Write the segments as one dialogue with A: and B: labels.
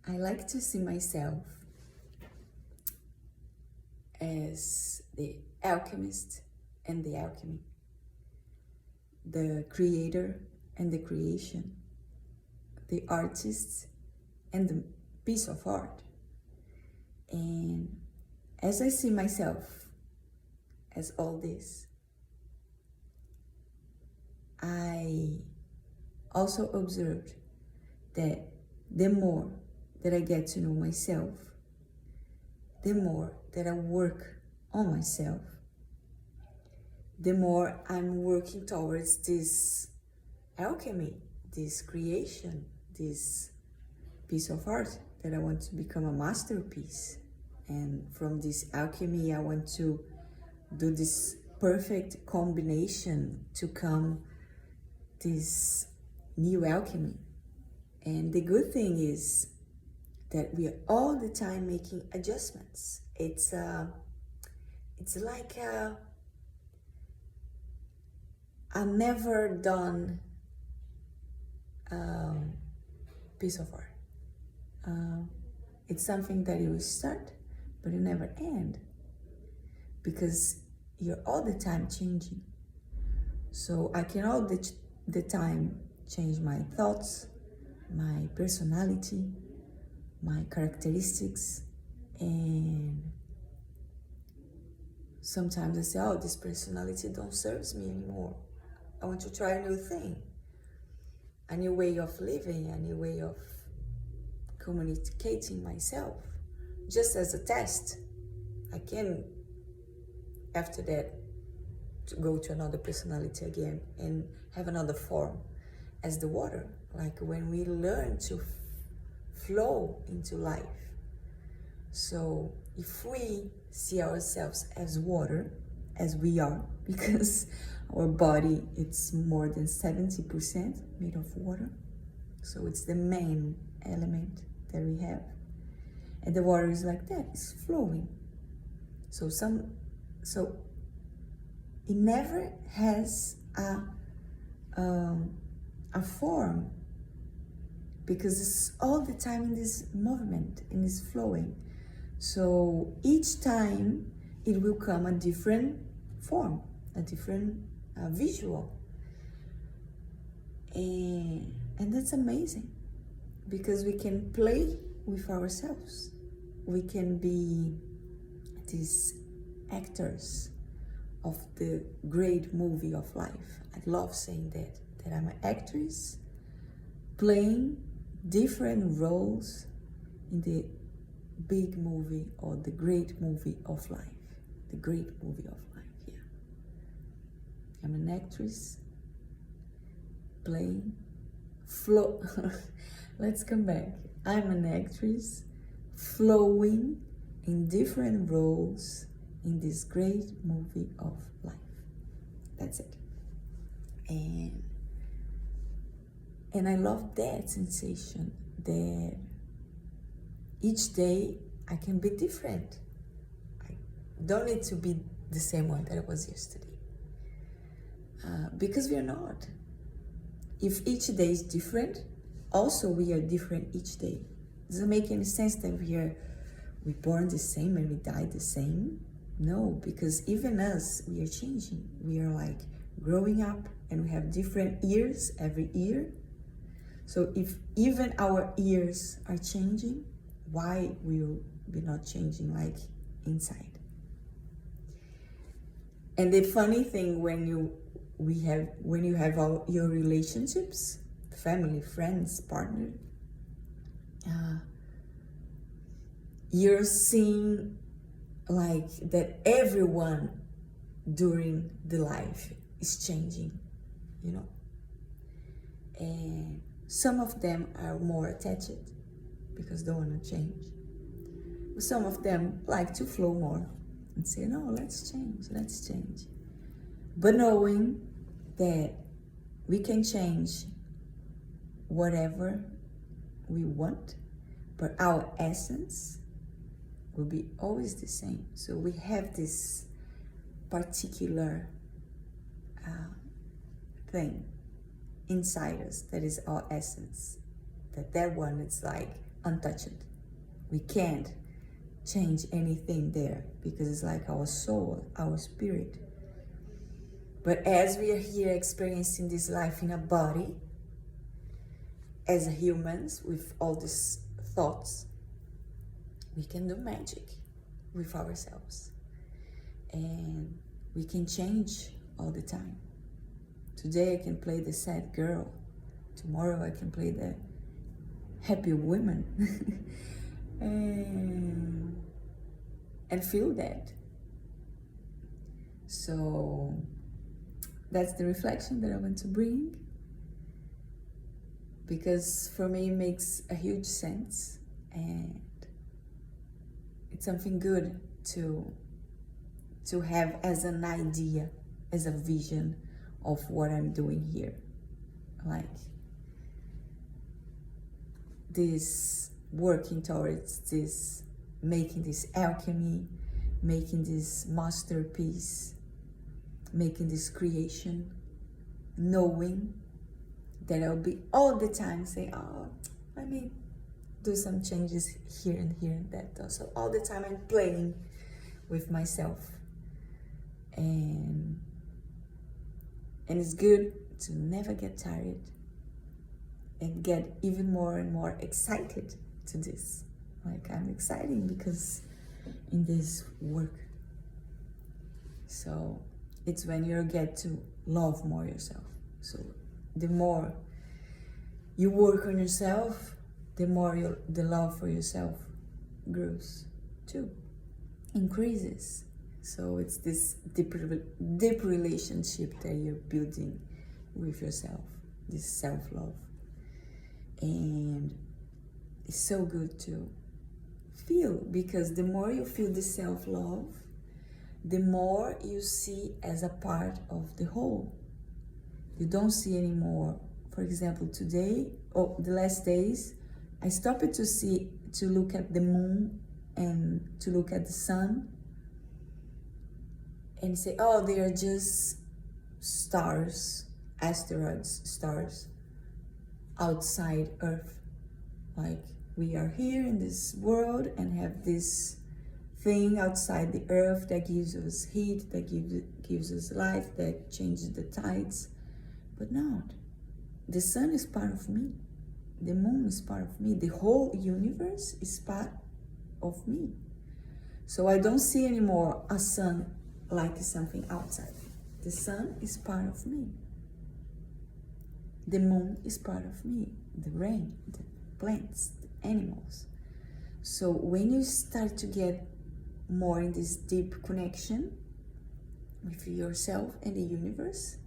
A: I like to see myself as the alchemist and the alchemy, the creator and the creation, the artist and the piece of art. And as I see myself as all this, I also observed that the more that I get to know myself, the more that I work on myself, the more I'm working towards this alchemy, this creation, this piece of art that I want to become a masterpiece. And from this alchemy, I want to do this perfect combination to come this new alchemy. And the good thing is that we are all the time making adjustments. It's like a never done piece of art. It's something that you will start, but you never end, because you're all the time changing. So I can all the time change my thoughts, my personality, my characteristics, and sometimes I say, oh, this personality don't serve me anymore. I want to try a new thing, a new way of living, a new way of communicating myself, just as a test. I can, after that, to go to another personality again and have another form as the water, like when we learn to flow into life. So if we see ourselves as water, as we are, because our body, it's more than 70% made of water, so it's the main element that we have, and the water is like that, it's flowing. So it never has a form, because it's all the time in this movement, in this flowing. So each time it will come a different form, a different visual. And that's amazing, because we can play with ourselves. We can be these actors of the great movie of life. I love saying that I'm an actress playing different roles in the big movie, or the great movie of life. The great movie of life, yeah. I'm an actress playing let's come back. I'm an actress flowing in different roles in this great movie of life. That's it. And I love that sensation, that each day I can be different. I don't need to be the same one that I was yesterday, because we are not. If each day is different, also we are different each day. Doesn't make any sense that we're born the same and we die the same. No, because even us, we are changing. We are like growing up, and we have different ears every year. So if even our ears are changing, why will we not changing like inside? And the funny thing, when you have all your relationships, family, friends, partner, you're seeing like that everyone during the life is changing, you know. And some of them are more attached because they want to change. Some of them like to flow more and say, no, let's change. But knowing that we can change whatever we want, but our essence will be always the same. So we have this particular thing inside us that is our essence. That one, it's like untouched. We can't change anything there because it's like our soul, our spirit. But as we are here experiencing this life in a body, as humans with all these thoughts, we can do magic with ourselves. And we can change all the time. Today I can play the sad girl. Tomorrow I can play the happy woman. and feel that. So that's the reflection that I want to bring, because for me it makes a huge sense, and it's something good to have as an idea, as a vision of what I'm doing here. Like this, working towards this, making this alchemy, making this masterpiece, making this creation, knowing that I'll be all the time saying, oh, let me do some changes here and here and that. So all the time I'm playing with myself. And it's good to never get tired and get even more and more excited to this. Like I'm excited because in this work. So it's when you get to love more yourself. So the more you work on yourself, the more the love for yourself grows too, increases. So it's this deep relationship that you're building with yourself, this self-love. And it's so good to feel, because the more you feel the self-love, the more you see as a part of the whole. You don't see anymore. For example, today, the last days, I stopped to look at the moon and to look at the sun and say, oh, they are just stars, asteroids, stars outside Earth. Like we are here in this world and have this thing outside the Earth that gives us heat, that gives us life, that changes the tides. But not. The sun is part of me. The moon is part of me. The whole universe is part of me. So I don't see anymore a sun like something outside. The sun is part of me. The moon is part of me. The rain, the plants, the animals. So when you start to get more in this deep connection with yourself and the universe,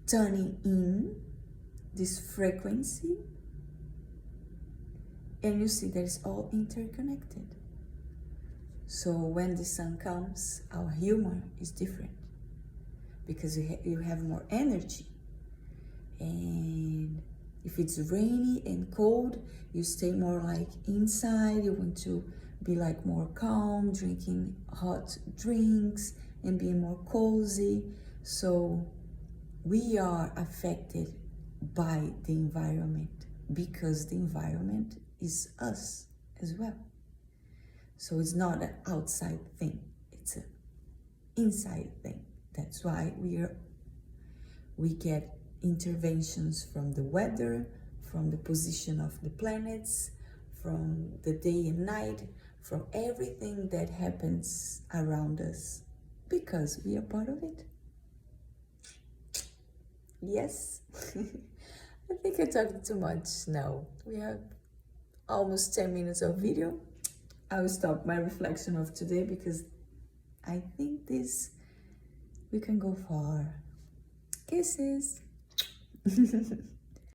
A: turning in this frequency, and you see that it's all interconnected. So when the sun comes, our humor is different, because you have more energy. And if it's rainy and cold, you stay more like inside. You want to be like more calm, drinking hot drinks and being more cozy. So we are affected by the environment, because the environment is us as well. So it's not an outside thing, it's an inside thing. That's why we get interventions from the weather, from the position of the planets, from the day and night, from everything that happens around us, because we are part of it. Yes. I think I talked too much now. We have almost 10 minutes of video. I will stop my reflection of today, because I think we can go far. Kisses.